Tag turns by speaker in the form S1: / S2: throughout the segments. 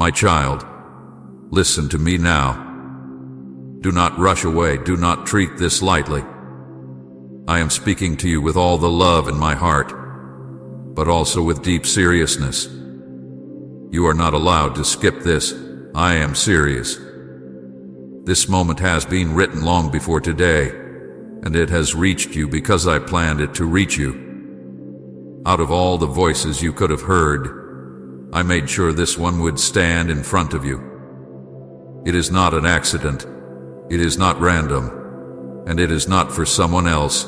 S1: My child, listen to me now. Do not rush away. Do not treat this lightly. I am speaking to you with all the love in my heart, but also with deep seriousness. You are not allowed to skip this. I am serious. This moment has been written long before today, and it has reached you because I planned it to reach you. Out of all the voices you could have heard, I made sure this one would stand in front of you. It is not an accident. It is not random, and it is not for someone else.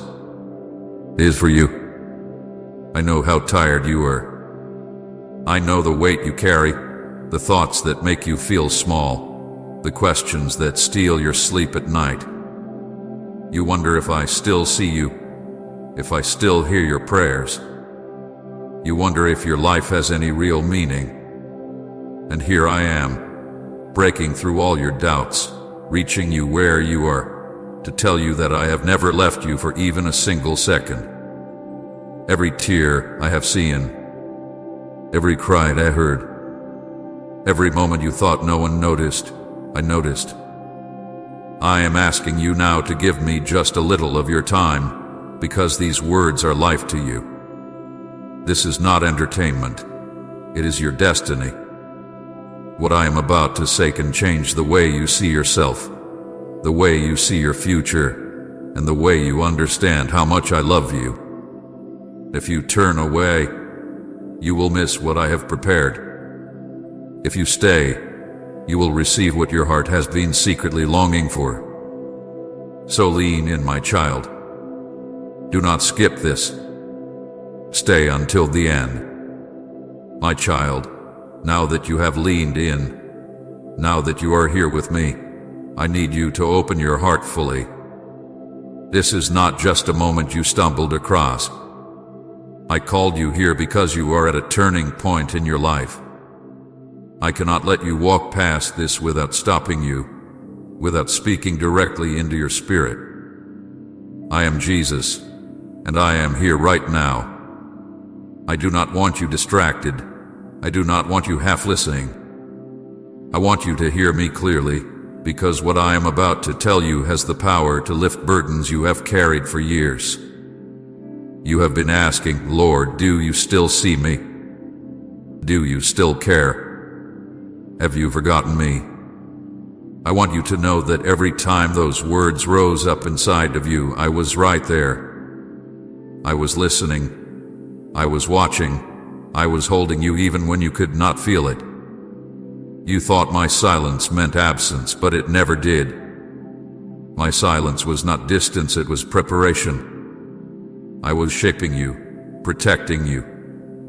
S1: It is for you. I know how tired you are. I know the weight you carry, the thoughts that make you feel small, the questions that steal your sleep at night. You wonder if I still see you, if I still hear your prayers. You wonder if your life has any real meaning. And here I am, breaking through all your doubts, reaching you where you are, to tell you that I have never left you for even a single second. Every tear I have seen, every cry I heard, every moment you thought no one noticed, I noticed. I am asking you now to give me just a little of your time, because these words are life to you. This is not entertainment. It is your destiny. What I am about to say can change the way you see yourself, the way you see your future, and the way you understand how much I love you. If you turn away, you will miss what I have prepared. If you stay, you will receive what your heart has been secretly longing for. So lean in, my child. Do not skip this. Stay until the end. My child, now that you have leaned in, now that you are here with me, I need you to open your heart fully. This is not just a moment you stumbled across. I called you here because you are at a turning point in your life. I cannot let you walk past this without stopping you, without speaking directly into your spirit. I am Jesus, and I am here right now. I do not want you distracted. I do not want you half listening. I want you to hear me clearly, because what I am about to tell you has the power to lift burdens you have carried for years. You have been asking, Lord, do you still see me? Do you still care? Have you forgotten me? I want you to know that every time those words rose up inside of you, I was right there. I was listening. I was watching. I was holding you even when you could not feel it. You thought my silence meant absence, but it never did. My silence was not distance, it was preparation. I was shaping you, protecting you,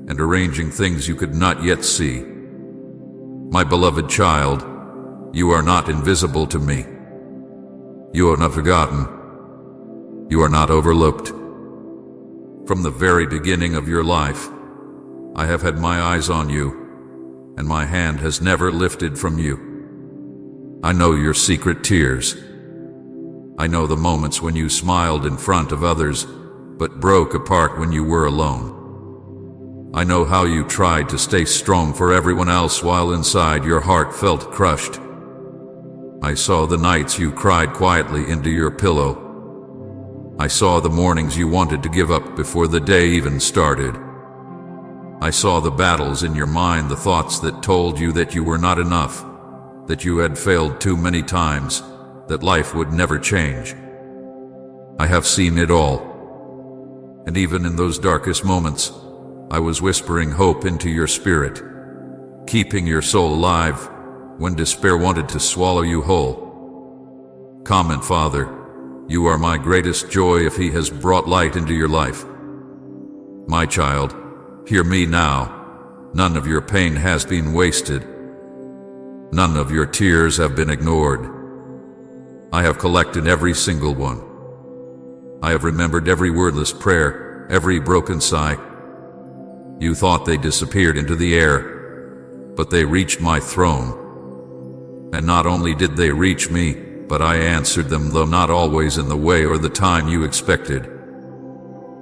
S1: and arranging things you could not yet see. My beloved child, you are not invisible to me. You are not forgotten. You are not overlooked. From the very beginning of your life, I have had my eyes on you, and my hand has never lifted from you. I know your secret tears. I know the moments when you smiled in front of others, but broke apart when you were alone. I know how you tried to stay strong for everyone else while inside your heart felt crushed. I saw the nights you cried quietly into your pillow. I saw the mornings you wanted to give up before the day even started. I saw the battles in your mind, the thoughts that told you that you were not enough, that you had failed too many times, that life would never change. I have seen it all. And even in those darkest moments, I was whispering hope into your spirit, keeping your soul alive when despair wanted to swallow you whole. Comment, Father, you are my greatest joy if He has brought light into your life. My child, hear me now. None of your pain has been wasted. None of your tears have been ignored. I have collected every single one. I have remembered every wordless prayer, every broken sigh. You thought they disappeared into the air, but they reached my throne. And not only did they reach me, but I answered them, though not always in the way or the time you expected.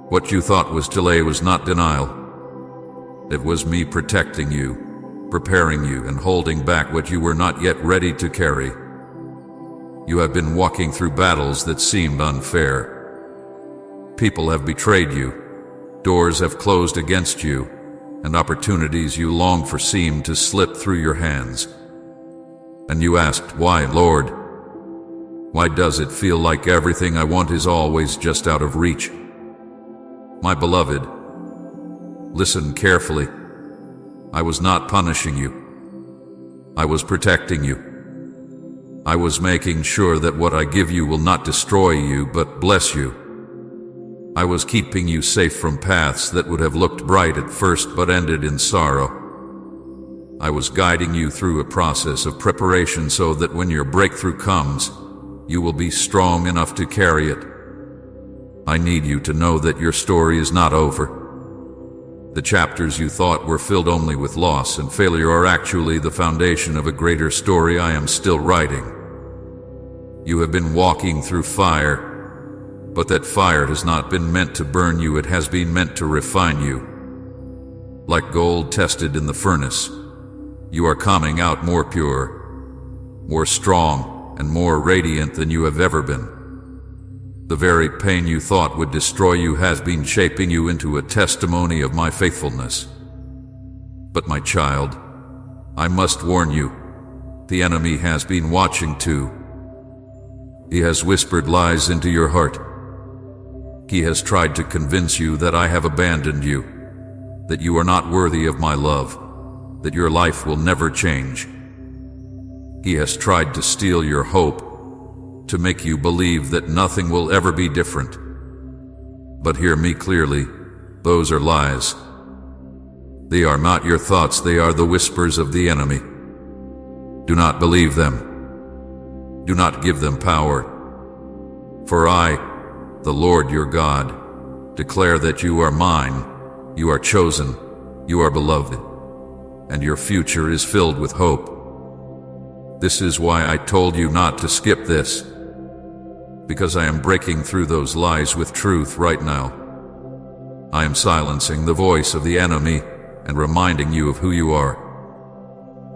S1: What you thought was delay was not denial. It was me protecting you preparing you and holding back what you were not yet ready to carry. You have been walking through battles that seemed unfair. People have betrayed you, doors have closed against you, and opportunities you longed for seemed to slip through your hands. And you asked, "Why, Lord? Why does it feel like everything I want is always just out of reach?" My beloved, listen carefully. I was not punishing you. I was protecting you. I was making sure that what I give you will not destroy you, but bless you. I was keeping you safe from paths that would have looked bright at first but ended in sorrow. I was guiding you through a process of preparation so that when your breakthrough comes, you will be strong enough to carry it. I need you to know that your story is not over. The chapters you thought were filled only with loss and failure are actually the foundation of a greater story I am still writing. You have been walking through fire, but that fire has not been meant to burn you, it has been meant to refine you. Like gold tested in the furnace, you are coming out more pure, more strong, and more radiant than you have ever been. The very pain you thought would destroy you has been shaping you into a testimony of my faithfulness. But my child, I must warn you, the enemy has been watching too. He has whispered lies into your heart. He has tried to convince you that I have abandoned you, that you are not worthy of my love, that your life will never change. He has tried to steal your hope, to make you believe that nothing will ever be different. But hear me clearly, those are lies. They are not your thoughts, they are the whispers of the enemy. Do not believe them. Do not give them power. For I, the Lord your God, declare that you are mine, you are chosen, you are beloved, and your future is filled with hope. This is why I told you not to skip this, because I am breaking through those lies with truth right now. I am silencing the voice of the enemy and reminding you of who you are.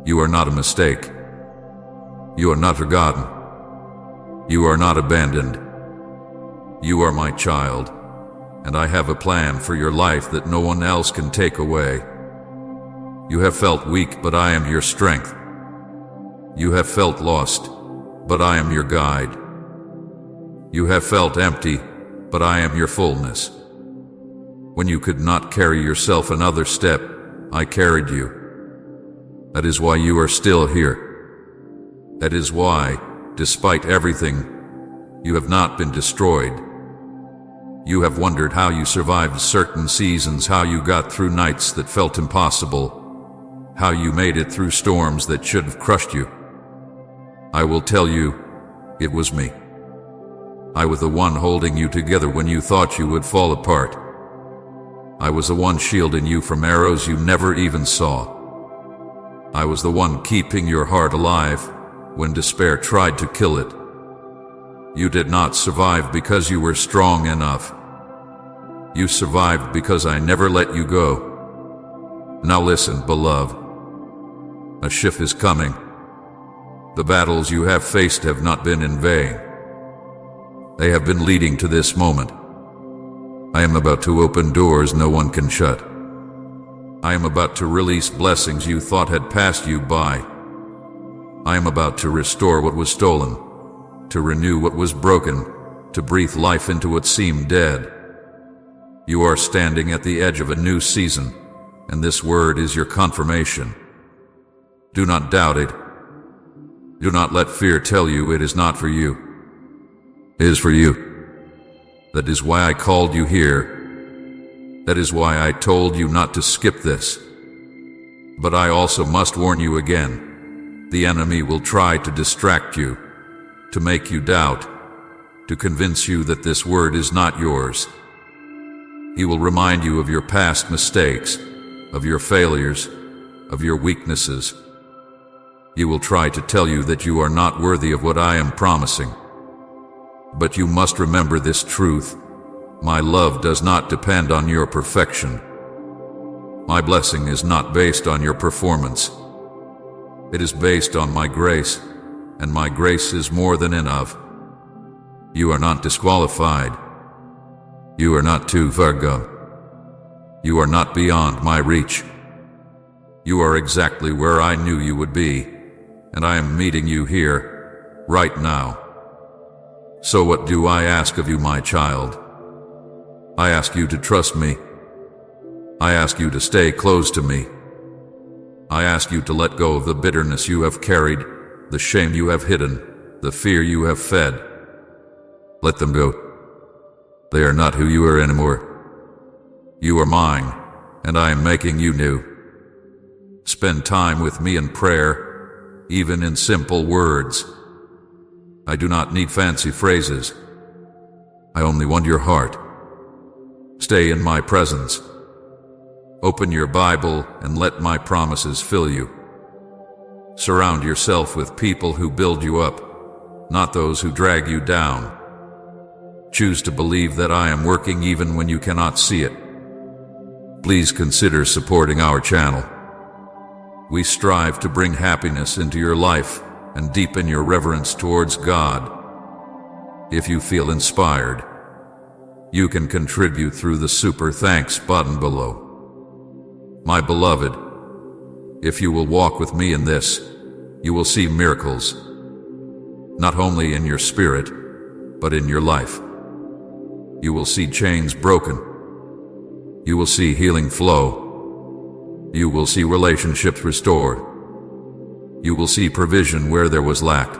S1: You are not a mistake. You are not forgotten. You are not abandoned. You are my child, and I have a plan for your life that no one else can take away. You have felt weak, but I am your strength. You have felt lost, but I am your guide. You have felt empty, but I am your fullness. When you could not carry yourself another step, I carried you. That is why you are still here. That is why, despite everything, you have not been destroyed. You have wondered how you survived certain seasons, how you got through nights that felt impossible, how you made it through storms that should have crushed you. I will tell you, it was me. I was the one holding you together when you thought you would fall apart. I was the one shielding you from arrows you never even saw. I was the one keeping your heart alive when despair tried to kill it. You did not survive because you were strong enough. You survived because I never let you go. Now listen, beloved. A shift is coming. The battles you have faced have not been in vain. They have been leading to this moment. I am about to open doors no one can shut. I am about to release blessings you thought had passed you by. I am about to restore what was stolen, to renew what was broken, to breathe life into what seemed dead. You are standing at the edge of a new season, and this word is your confirmation. Do not doubt it. Do not let fear tell you it is not for you. It is for you. That is why I called you here. That is why I told you not to skip this. But I also must warn you again. The enemy will try to distract you, to make you doubt, to convince you that this word is not yours. He will remind you of your past mistakes, of your failures, of your weaknesses. He will try to tell you that you are not worthy of what I am promising. But you must remember this truth. My love does not depend on your perfection. My blessing is not based on your performance. It is based on my grace, and my grace is more than enough. You are not disqualified. You are not too far gone. You are not beyond my reach. You are exactly where I knew you would be, and I am meeting you here, right now. So what do I ask of you, my child? I ask you to trust me. I ask you to stay close to me. I ask you to let go of the bitterness you have carried, the shame you have hidden, the fear you have fed. Let them go. They are not who you are anymore. You are mine, and I am making you new. Spend time with me in prayer, even in simple words. I do not need fancy phrases. I only want your heart. Stay in my presence. Open your Bible and let my promises fill you. Surround yourself with people who build you up, not those who drag you down. Choose to believe that I am working even when you cannot see it. Please consider supporting our channel. We strive to bring happiness into your life and deepen your reverence towards God. If you feel inspired, you can contribute through the Super Thanks button below. My beloved, if you will walk with me in this, you will see miracles, not only in your spirit, but in your life. You will see chains broken. You will see healing flow. You will see relationships restored. You will see provision where there was lack.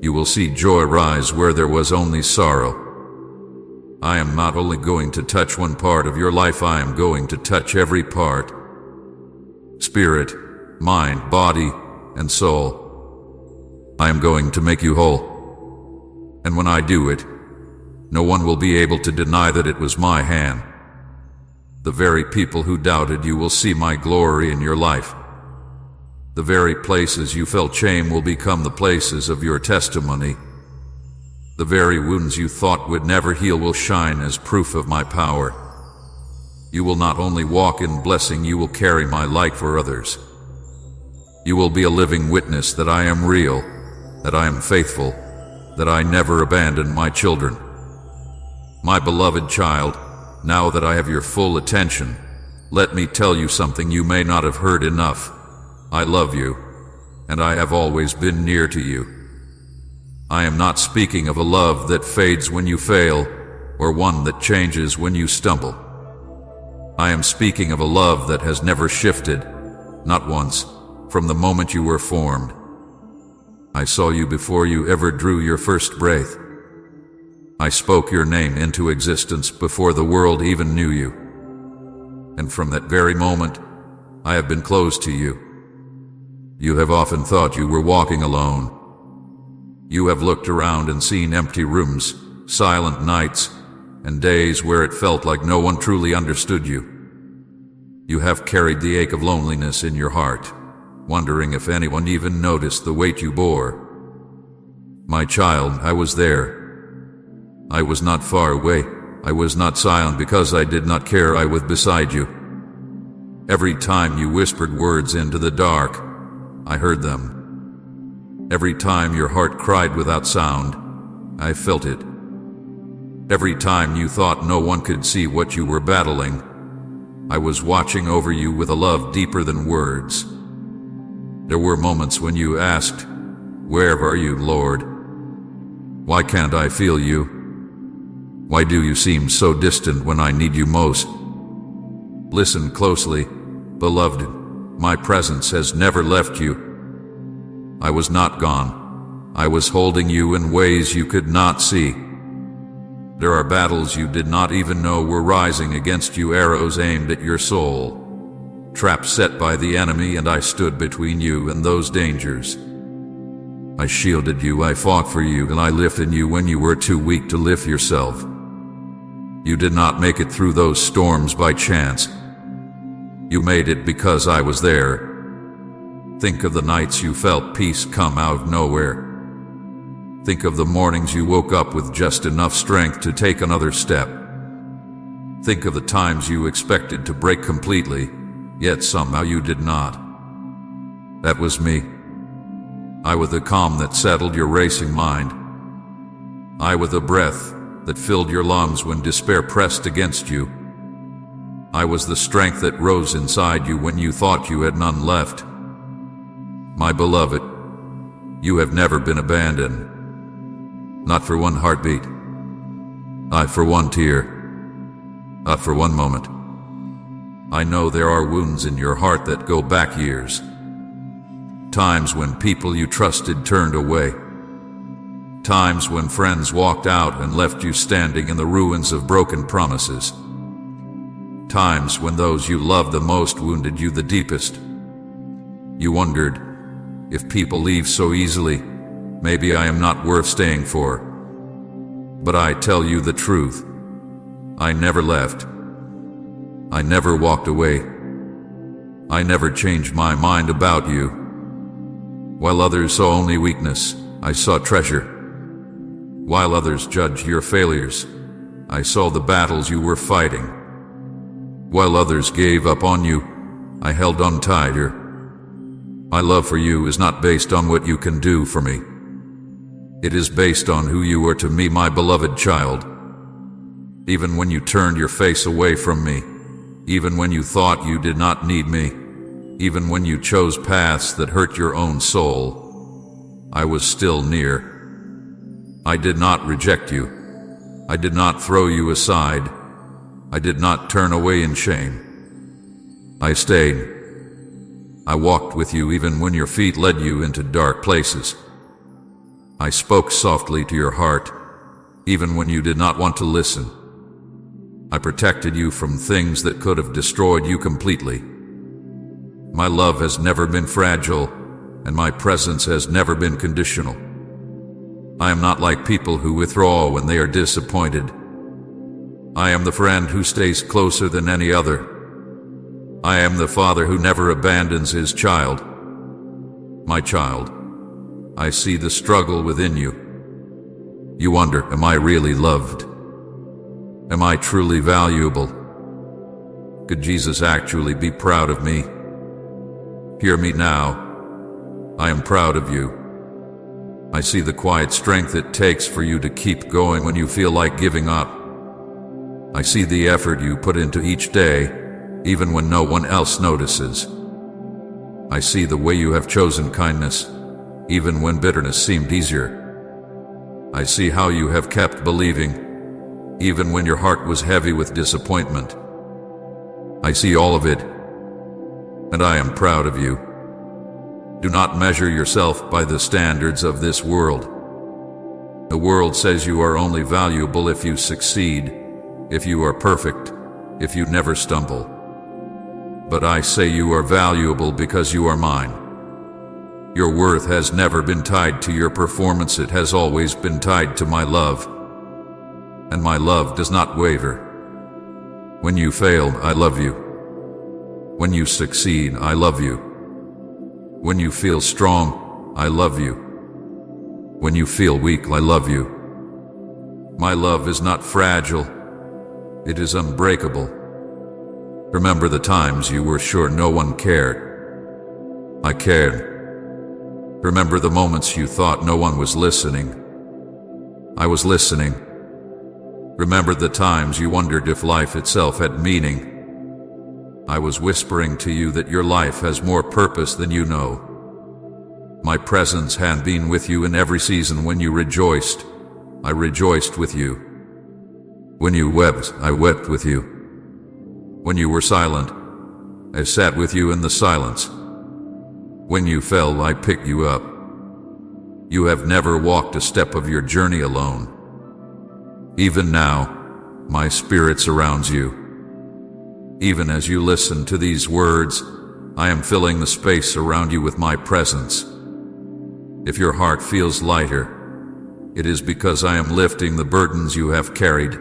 S1: You will see joy rise where there was only sorrow. I am not only going to touch one part of your life, I am going to touch every part. Spirit, mind, body, and soul. I am going to make you whole. And when I do it, no one will be able to deny that it was my hand. The very people who doubted you will see my glory in your life. The very places you felt shame will become the places of your testimony. The very wounds you thought would never heal will shine as proof of my power. You will not only walk in blessing, you will carry my light for others. You will be a living witness that I am real, that I am faithful, that I never abandon my children. My beloved child, now that I have your full attention, let me tell you something you may not have heard enough. I love you, and I have always been near to you. I am not speaking of a love that fades when you fail, or one that changes when you stumble. I am speaking of a love that has never shifted, not once, from the moment you were formed. I saw you before you ever drew your first breath. I spoke your name into existence before the world even knew you. And from that very moment, I have been close to you. You have often thought you were walking alone. You have looked around and seen empty rooms, silent nights, and days where it felt like no one truly understood you. You have carried the ache of loneliness in your heart, wondering if anyone even noticed the weight you bore. My child, I was there. I was not far away. I was not silent because I did not care. I was beside you. Every time you whispered words into the dark, I heard them. Every time your heart cried without sound, I felt it. Every time you thought no one could see what you were battling, I was watching over you with a love deeper than words. There were moments when you asked, "Where are you, Lord? Why can't I feel you? Why do you seem so distant when I need you most?" Listen closely, beloved. My presence has never left you. I was not gone. I was holding you in ways you could not see. There are battles you did not even know were rising against you, arrows aimed at your soul, traps set by the enemy, and I stood between you and those dangers. I shielded you, I fought for you, and I lifted you when you were too weak to lift yourself. You did not make it through those storms by chance. You made it because I was there. Think of the nights you felt peace come out of nowhere. Think of the mornings you woke up with just enough strength to take another step. Think of the times you expected to break completely, yet somehow you did not. That was me. I with the calm that settled your racing mind. I with the breath that filled your lungs when despair pressed against you. I was the strength that rose inside you when you thought you had none left. My beloved, you have never been abandoned. Not for one heartbeat. Not for one tear. Not for one moment. I know there are wounds in your heart that go back years. Times when people you trusted turned away. Times when friends walked out and left you standing in the ruins of broken promises. Times when those you loved the most wounded you the deepest. You wondered, if people leave so easily, maybe I am not worth staying for. But I tell you the truth. I never left. I never walked away. I never changed my mind about you. While others saw only weakness, I saw treasure. While others judged your failures, I saw the battles you were fighting. While others gave up on you, I held on tighter. My love for you is not based on what you can do for me. It is based on who you are to me, my beloved child. Even when you turned your face away from me, even when you thought you did not need me, even when you chose paths that hurt your own soul, I was still near. I did not reject you. I did not throw you aside. I did not turn away in shame. I stayed. I walked with you even when your feet led you into dark places. I spoke softly to your heart, even when you did not want to listen. I protected you from things that could have destroyed you completely. My love has never been fragile, and my presence has never been conditional. I am not like people who withdraw when they are disappointed. I am the friend who stays closer than any other. I am the father who never abandons his child. My child, I see the struggle within you. You wonder, am I really loved? Am I truly valuable? Could Jesus actually be proud of me? Hear me now. I am proud of you. I see the quiet strength it takes for you to keep going when you feel like giving up. I see the effort you put into each day, even when no one else notices. I see the way you have chosen kindness, even when bitterness seemed easier. I see how you have kept believing, even when your heart was heavy with disappointment. I see all of it, and I am proud of you. Do not measure yourself by the standards of this world. The world says you are only valuable if you succeed, if you are perfect, if you never stumble. But I say you are valuable because you are mine. Your worth has never been tied to your performance, it has always been tied to my love. And my love does not waver. When you fail, I love you. When you succeed, I love you. When you feel strong, I love you. When you feel weak, I love you. My love is not fragile. It is unbreakable. Remember the times you were sure no one cared. I cared. Remember the moments you thought no one was listening. I was listening. Remember the times you wondered if life itself had meaning. I was whispering to you that your life has more purpose than you know. My presence had been with you in every season. When you rejoiced, I rejoiced with you. When you wept, I wept with you. When you were silent, I sat with you in the silence. When you fell, I picked you up. You have never walked a step of your journey alone. Even now, my spirit surrounds you. Even as you listen to these words, I am filling the space around you with my presence. If your heart feels lighter, it is because I am lifting the burdens you have carried.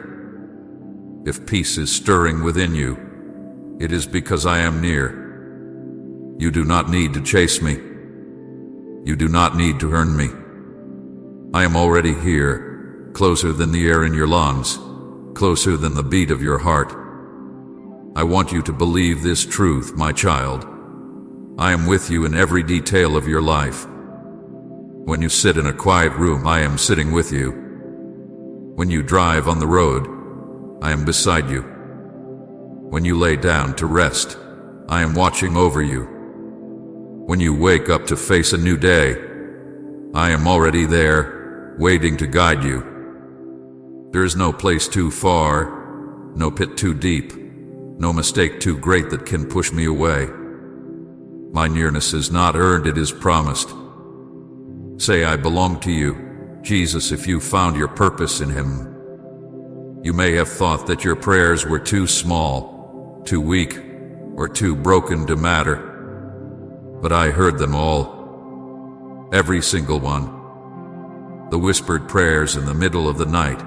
S1: If peace is stirring within you, it is because I am near. You do not need to chase me. You do not need to earn me. I am already here, closer than the air in your lungs, closer than the beat of your heart. I want you to believe this truth, my child. I am with you in every detail of your life. When you sit in a quiet room, I am sitting with you. When you drive on the road, I am beside you. When you lay down to rest, I am watching over you. When you wake up to face a new day, I am already there, waiting to guide you. There is no place too far, no pit too deep, no mistake too great that can push me away. My nearness is not earned, it is promised. Say, I belong to you, Jesus, if you found your purpose in Him. You may have thought that your prayers were too small, too weak, or too broken to matter. But I heard them all. Every single one. The whispered prayers in the middle of the night.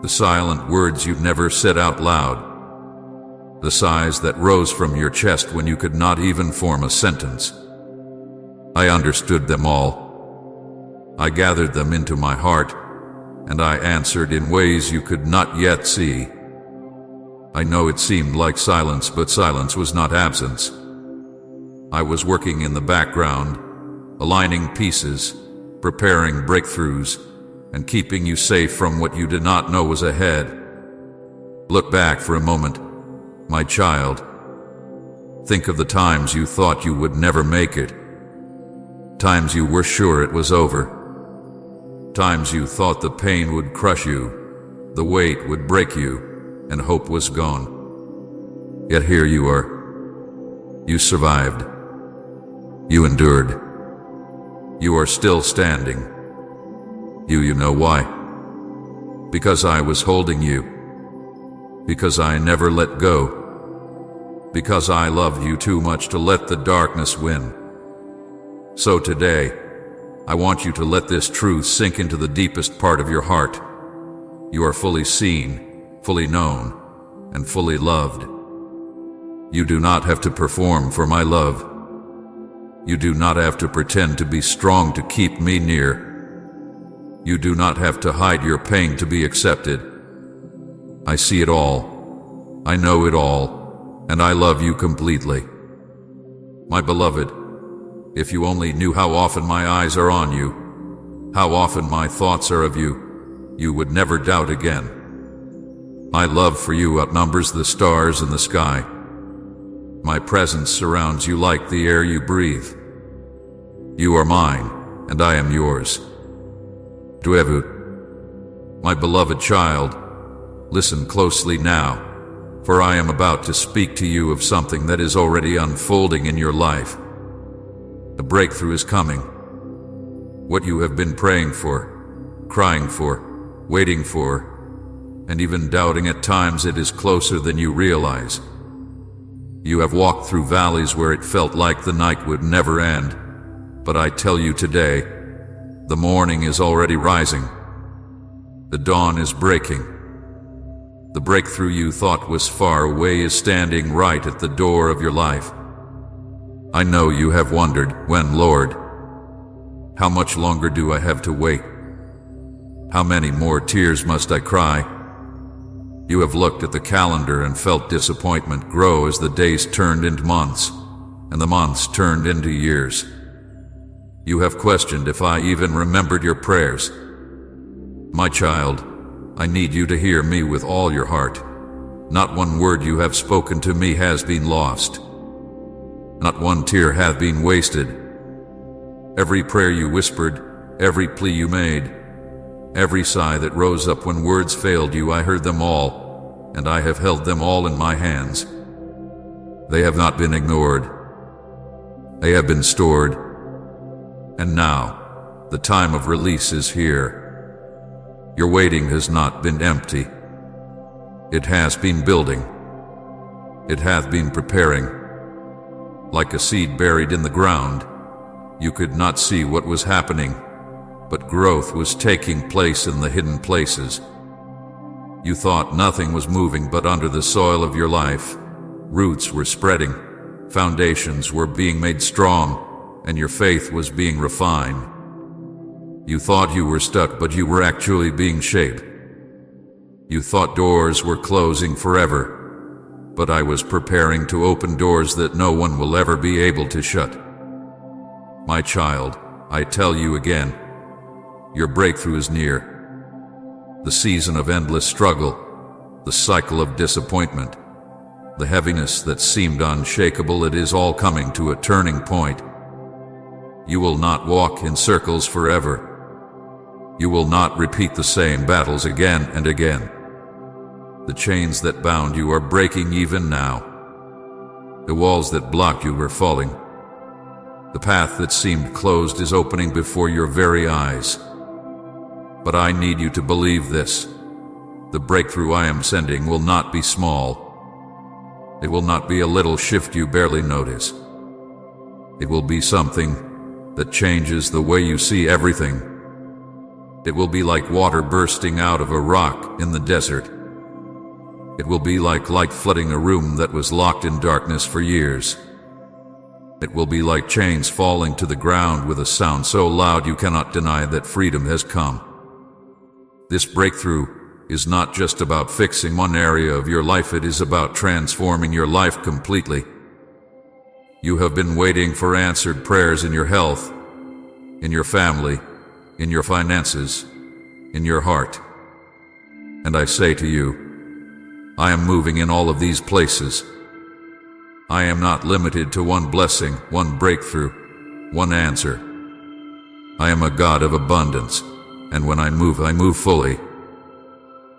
S1: The silent words you never said out loud. The sighs that rose from your chest when you could not even form a sentence. I understood them all. I gathered them into my heart, and I answered in ways you could not yet see. I know it seemed like silence, but silence was not absence. I was working in the background, aligning pieces, preparing breakthroughs, and keeping you safe from what you did not know was ahead. Look back for a moment, my child. Think of the times you thought you would never make it. Times you were sure it was over. Times you thought the pain would crush you, the weight would break you, and hope was gone. Yet here you are. You survived. You endured. You are still standing. You know why? Because I was holding you. Because I never let go. Because I loved you too much to let the darkness win. So today, I want you to let this truth sink into the deepest part of your heart. You are fully seen, fully known, and fully loved. You do not have to perform for my love. You do not have to pretend to be strong to keep me near. You do not have to hide your pain to be accepted. I see it all. I know it all, and I love you completely. My beloved, if you only knew how often my eyes are on you, how often my thoughts are of you, you would never doubt again. My love for you outnumbers the stars in the sky. My presence surrounds you like the air you breathe. You are mine, and I am yours. Duevu. My beloved child, listen closely now, for I am about to speak to you of something that is already unfolding in your life. A breakthrough is coming. What you have been praying for, crying for, waiting for, and even doubting at times, it is closer than you realize. You have walked through valleys where it felt like the night would never end, but I tell you today, the morning is already rising. The dawn is breaking. The breakthrough you thought was far away is standing right at the door of your life. I know you have wondered, when, Lord? How much longer do I have to wait? How many more tears must I cry? You have looked at the calendar and felt disappointment grow as the days turned into months, and the months turned into years. You have questioned if I even remembered your prayers. My child, I need you to hear me with all your heart. Not one word you have spoken to me has been lost. Not one tear hath been wasted. Every prayer you whispered, every plea you made, every sigh that rose up when words failed you, I heard them all, and I have held them all in my hands. They have not been ignored. They have been stored. And now, the time of release is here. Your waiting has not been empty. It has been building. It hath been preparing. Like a seed buried in the ground, you could not see what was happening, but growth was taking place in the hidden places. You thought nothing was moving, but under the soil of your life, roots were spreading, foundations were being made strong, and your faith was being refined. You thought you were stuck, but you were actually being shaped. You thought doors were closing forever, but I was preparing to open doors that no one will ever be able to shut. My child, I tell you again, your breakthrough is near. The season of endless struggle, the cycle of disappointment, the heaviness that seemed unshakable, it is all coming to a turning point. You will not walk in circles forever. You will not repeat the same battles again and again. The chains that bound you are breaking even now. The walls that blocked you are falling. The path that seemed closed is opening before your very eyes. But I need you to believe this. The breakthrough I am sending will not be small. It will not be a little shift you barely notice. It will be something that changes the way you see everything. It will be like water bursting out of a rock in the desert. It will be like light flooding a room that was locked in darkness for years. It will be like chains falling to the ground with a sound so loud you cannot deny that freedom has come. This breakthrough is not just about fixing one area of your life, it is about transforming your life completely. You have been waiting for answered prayers in your health, in your family, in your finances, in your heart. And I say to you, I am moving in all of these places. I am not limited to one blessing, one breakthrough, one answer. I am a God of abundance, and when I move fully.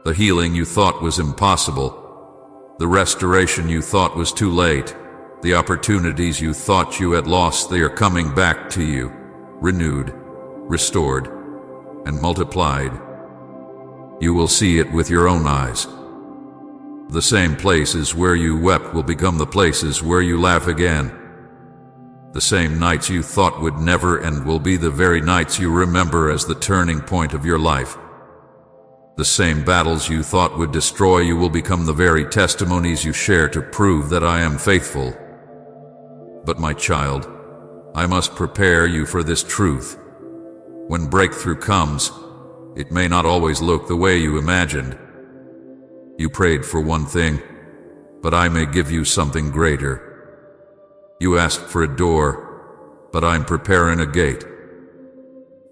S1: The healing you thought was impossible, the restoration you thought was too late, the opportunities you thought you had lost, they are coming back to you, renewed, restored, and multiplied. You will see it with your own eyes. The same places where you wept will become the places where you laugh again. The same nights you thought would never end will be the very nights you remember as the turning point of your life. The same battles you thought would destroy you will become the very testimonies you share to prove that I am faithful. But my child, I must prepare you for this truth. When breakthrough comes, it may not always look the way you imagined. You prayed for one thing, but I may give you something greater. You asked for a door, but I'm preparing a gate.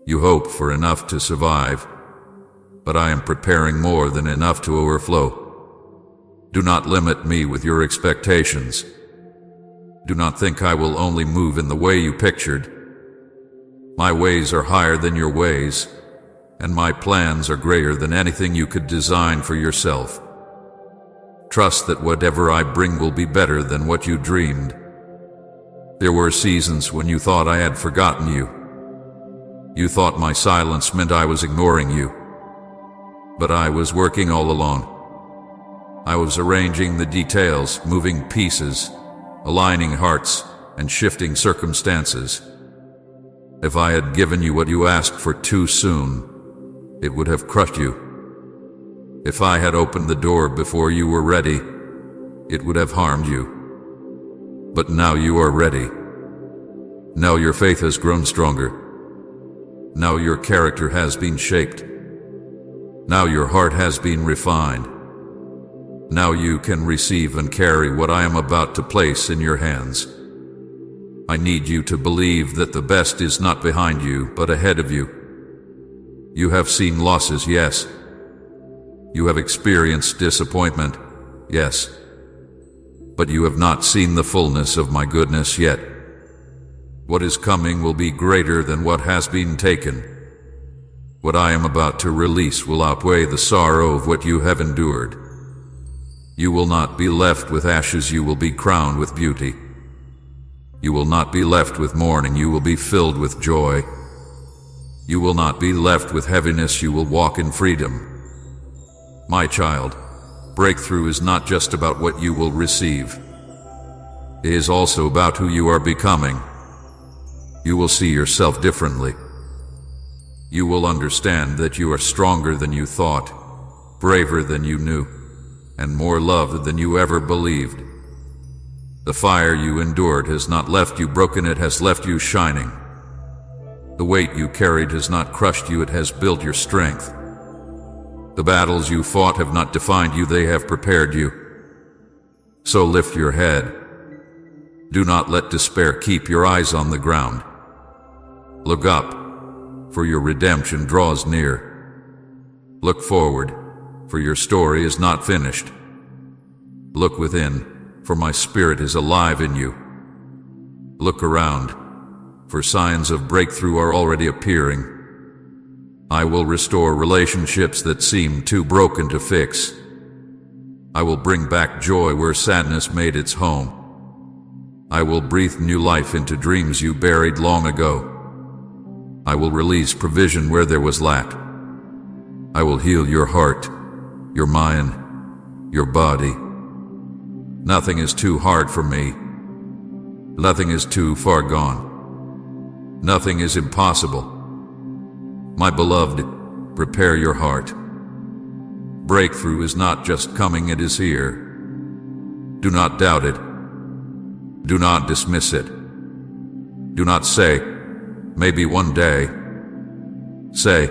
S1: You hope for enough to survive, but I am preparing more than enough to overflow. Do not limit me with your expectations. Do not think I will only move in the way you pictured. My ways are higher than your ways, and my plans are greater than anything you could design for yourself. Trust that whatever I bring will be better than what you dreamed. There were seasons when you thought I had forgotten you. You thought my silence meant I was ignoring you. But I was working all along. I was arranging the details, moving pieces, aligning hearts, and shifting circumstances. If I had given you what you asked for too soon, it would have crushed you. If I had opened the door before you were ready, it would have harmed you. But now you are ready. Now your faith has grown stronger. Now your character has been shaped. Now your heart has been refined. Now you can receive and carry what I am about to place in your hands. I need you to believe that the best is not behind you, but ahead of you. You have seen losses, yes. You have experienced disappointment, yes. But you have not seen the fullness of my goodness yet. What is coming will be greater than what has been taken. What I am about to release will outweigh the sorrow of what you have endured. You will not be left with ashes, you will be crowned with beauty. You will not be left with mourning, you will be filled with joy. You will not be left with heaviness, you will walk in freedom. My child, breakthrough is not just about what you will receive. It is also about who you are becoming. You will see yourself differently. You will understand that you are stronger than you thought, braver than you knew, and more loved than you ever believed. The fire you endured has not left you broken, it has left you shining. The weight you carried has not crushed you, it has built your strength. The battles you fought have not defined you, they have prepared you. So lift your head. Do not let despair keep your eyes on the ground. Look up, for your redemption draws near. Look forward, for your story is not finished. Look within, for my spirit is alive in you. Look around, for signs of breakthrough are already appearing. I will restore relationships that seem too broken to fix. I will bring back joy where sadness made its home. I will breathe new life into dreams you buried long ago. I will release provision where there was lack. I will heal your heart, your mind, your body. Nothing is too hard for me. Nothing is too far gone. Nothing is impossible. My beloved, prepare your heart. Breakthrough is not just coming, it is here. Do not doubt it. Do not dismiss it. Do not say, maybe one day. Say,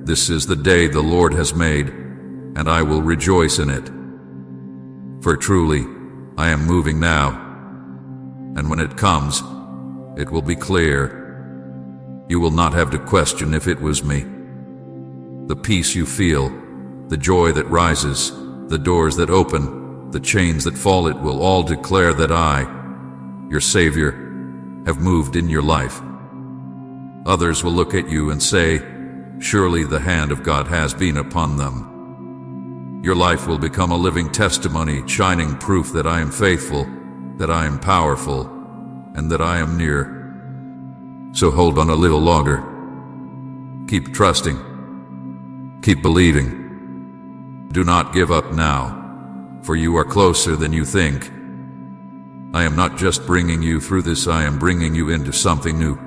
S1: this is the day the Lord has made, and I will rejoice in it. For truly, I am moving now, and when it comes, it will be clear. You will not have to question if it was me. The peace you feel, the joy that rises, the doors that open, the chains that fall, it will all declare that I, your Savior, have moved in your life. Others will look at you and say, surely the hand of God has been upon them. Your life will become a living testimony, shining proof that I am faithful, that I am powerful, and that I am near. So hold on a little longer. Keep trusting. Keep believing. Do not give up now, for you are closer than you think. I am not just bringing you through this, I am bringing you into something new,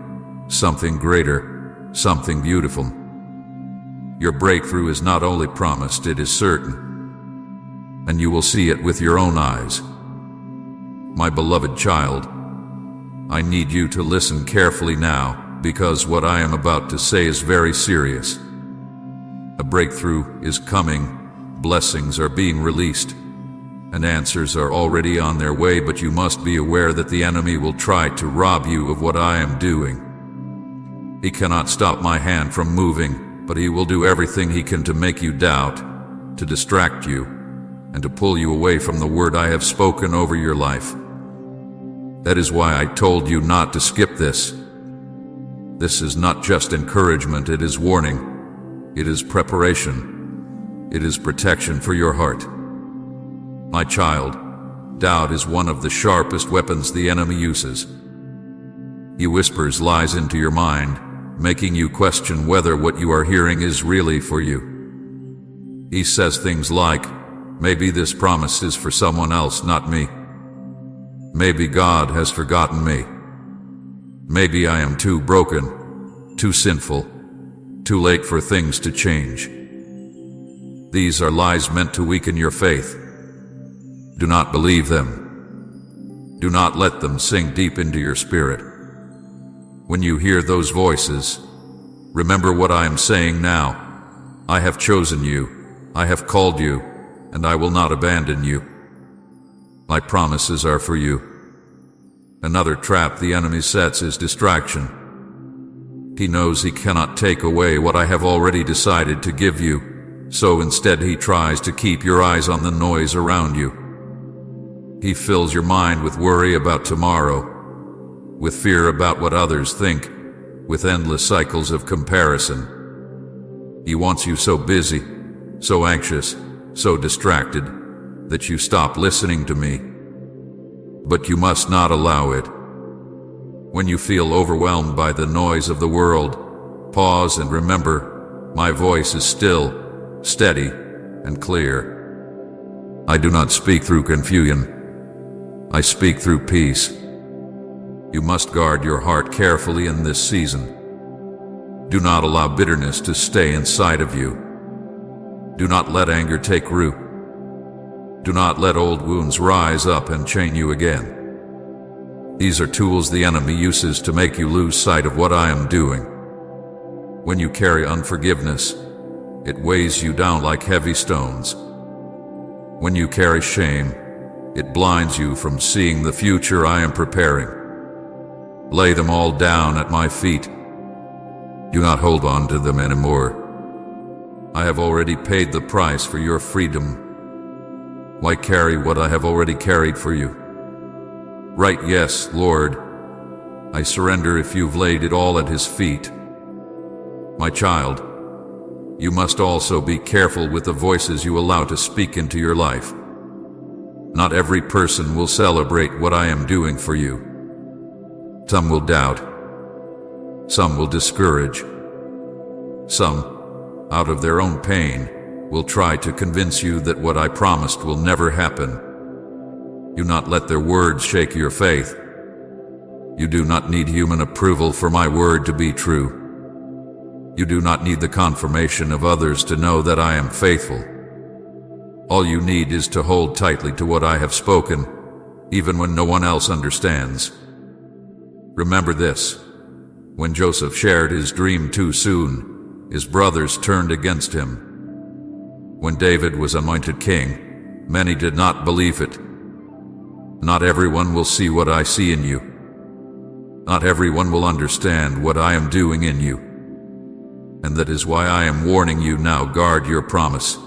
S1: something greater, something beautiful. Your breakthrough is not only promised, it is certain, and you will see it with your own eyes. My beloved child, I need you to listen carefully now, because what I am about to say is very serious. A breakthrough is coming, blessings are being released, and answers are already on their way, but you must be aware that the enemy will try to rob you of what I am doing. He cannot stop my hand from moving, but he will do everything he can to make you doubt, to distract you, and to pull you away from the word I have spoken over your life. That is why I told you not to skip this. This is not just encouragement, it is warning. It is preparation. It is protection for your heart. My child, doubt is one of the sharpest weapons the enemy uses. He whispers lies into your mind, making you question whether what you are hearing is really for you. He says things like, maybe this promise is for someone else, not me. Maybe God has forgotten me. Maybe I am too broken, too sinful, too late for things to change. These are lies meant to weaken your faith. Do not believe them. Do not let them sink deep into your spirit. When you hear those voices, remember what I am saying now. I have chosen you, I have called you, and I will not abandon you. My promises are for you. Another trap the enemy sets is distraction. He knows he cannot take away what I have already decided to give you, so instead he tries to keep your eyes on the noise around you. He fills your mind with worry about tomorrow, with fear about what others think, with endless cycles of comparison. He wants you so busy, so anxious, so distracted, that you stop listening to me. But you must not allow it. When you feel overwhelmed by the noise of the world, pause and remember, my voice is still, steady, and clear. I do not speak through confusion. I speak through peace. You must guard your heart carefully in this season. Do not allow bitterness to stay inside of you. Do not let anger take root. Do not let old wounds rise up and chain you again. These are tools the enemy uses to make you lose sight of what I am doing. When you carry unforgiveness, it weighs you down like heavy stones. When you carry shame, It blinds you from seeing the future I am preparing. Lay them all down at my feet. Do not hold on to them anymore. I have already paid the price for your freedom. Why carry what I have already carried for you? Right, yes, Lord. I surrender if you've laid it all at His feet. My child, you must also be careful with the voices you allow to speak into your life. Not every person will celebrate what I am doing for you. Some will doubt. Some will discourage. Some, out of their own pain, will try to convince you that what I promised will never happen. Do not let their words shake your faith. You do not need human approval for my word to be true. You do not need the confirmation of others to know that I am faithful. All you need is to hold tightly to what I have spoken, even when no one else understands. Remember this: when Joseph shared his dream too soon, his brothers turned against him. When David was anointed king, many did not believe it. Not everyone will see what I see in you. Not everyone will understand what I am doing in you. And that is why I am warning you now. Guard your promise.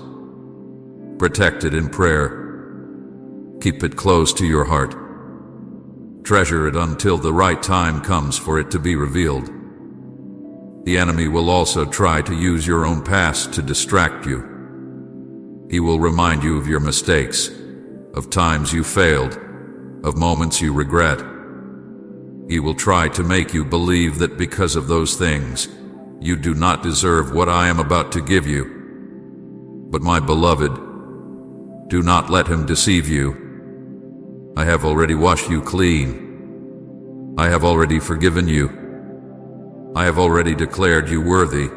S1: Protect it in prayer. Keep it close to your heart. Treasure it until the right time comes for it to be revealed. The enemy will also try to use your own past to distract you. He will remind you of your mistakes, of times you failed, of moments you regret. He will try to make you believe that because of those things, you do not deserve what I am about to give you. But my beloved, do not let him deceive you. I have already washed you clean. I have already forgiven you. I have already declared you worthy,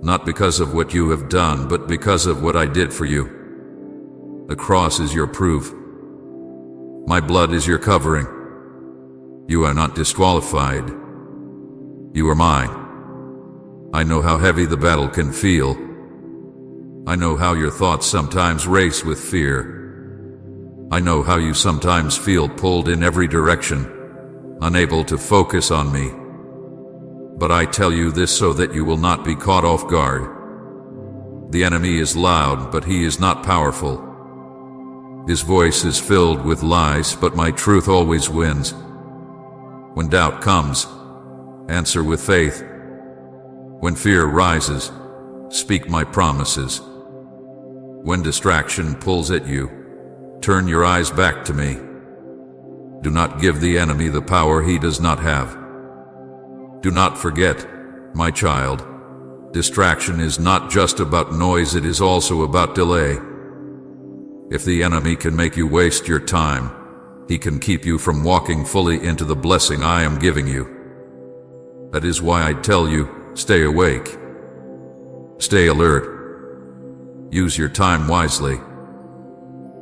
S1: not because of what you have done, but because of what I did for you. The cross is your proof. My blood is your covering. You are not disqualified. You are mine. I know how heavy the battle can feel. I know how your thoughts sometimes race with fear. I know how you sometimes feel pulled in every direction, unable to focus on me. But I tell you this so that you will not be caught off guard. The enemy is loud, but he is not powerful. His voice is filled with lies, but my truth always wins. When doubt comes, answer with faith. When fear rises, speak my promises. When distraction pulls at you, turn your eyes back to me. Do not give the enemy the power he does not have. Do not forget, my child, distraction is not just about noise, it is also about delay. If the enemy can make you waste your time, he can keep you from walking fully into the blessing I am giving you. That is why I tell you, stay awake. Stay alert. Use your time wisely.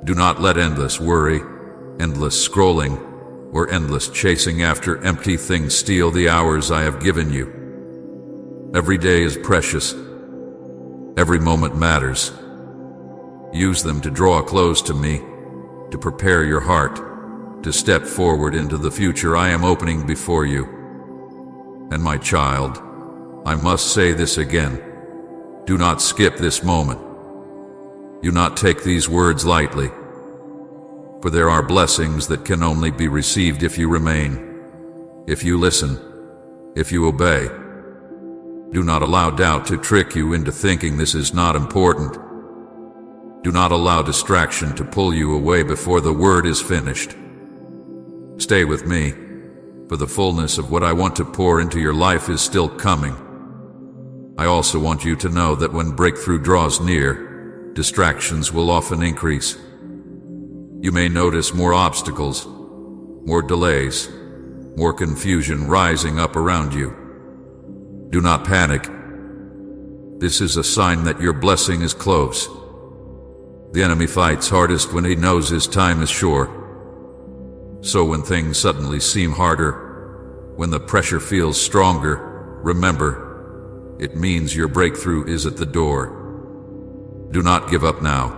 S1: Do not let endless worry, endless scrolling, or endless chasing after empty things steal the hours I have given you. Every day is precious. Every moment matters. Use them to draw close to me, to prepare your heart, to step forward into the future I am opening before you. And my child, I must say this again. Do not skip this moment. Do not take these words lightly. For there are blessings that can only be received if you remain, if you listen, if you obey. Do not allow doubt to trick you into thinking this is not important. Do not allow distraction to pull you away before the word is finished. Stay with me, for the fullness of what I want to pour into your life is still coming. I also want you to know that when breakthrough draws near, distractions will often increase. You may notice more obstacles, more delays, more confusion rising up around you. Do not panic. This is a sign that your blessing is close. The enemy fights hardest when he knows his time is short. So when things suddenly seem harder, when the pressure feels stronger, remember, it means your breakthrough is at the door. Do not give up now.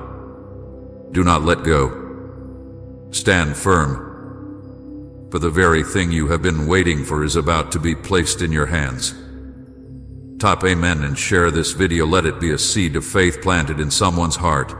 S1: Do not let go. Stand firm, for the very thing you have been waiting for is about to be placed in your hands. Type amen and share this video. Let it be a seed of faith planted in someone's heart.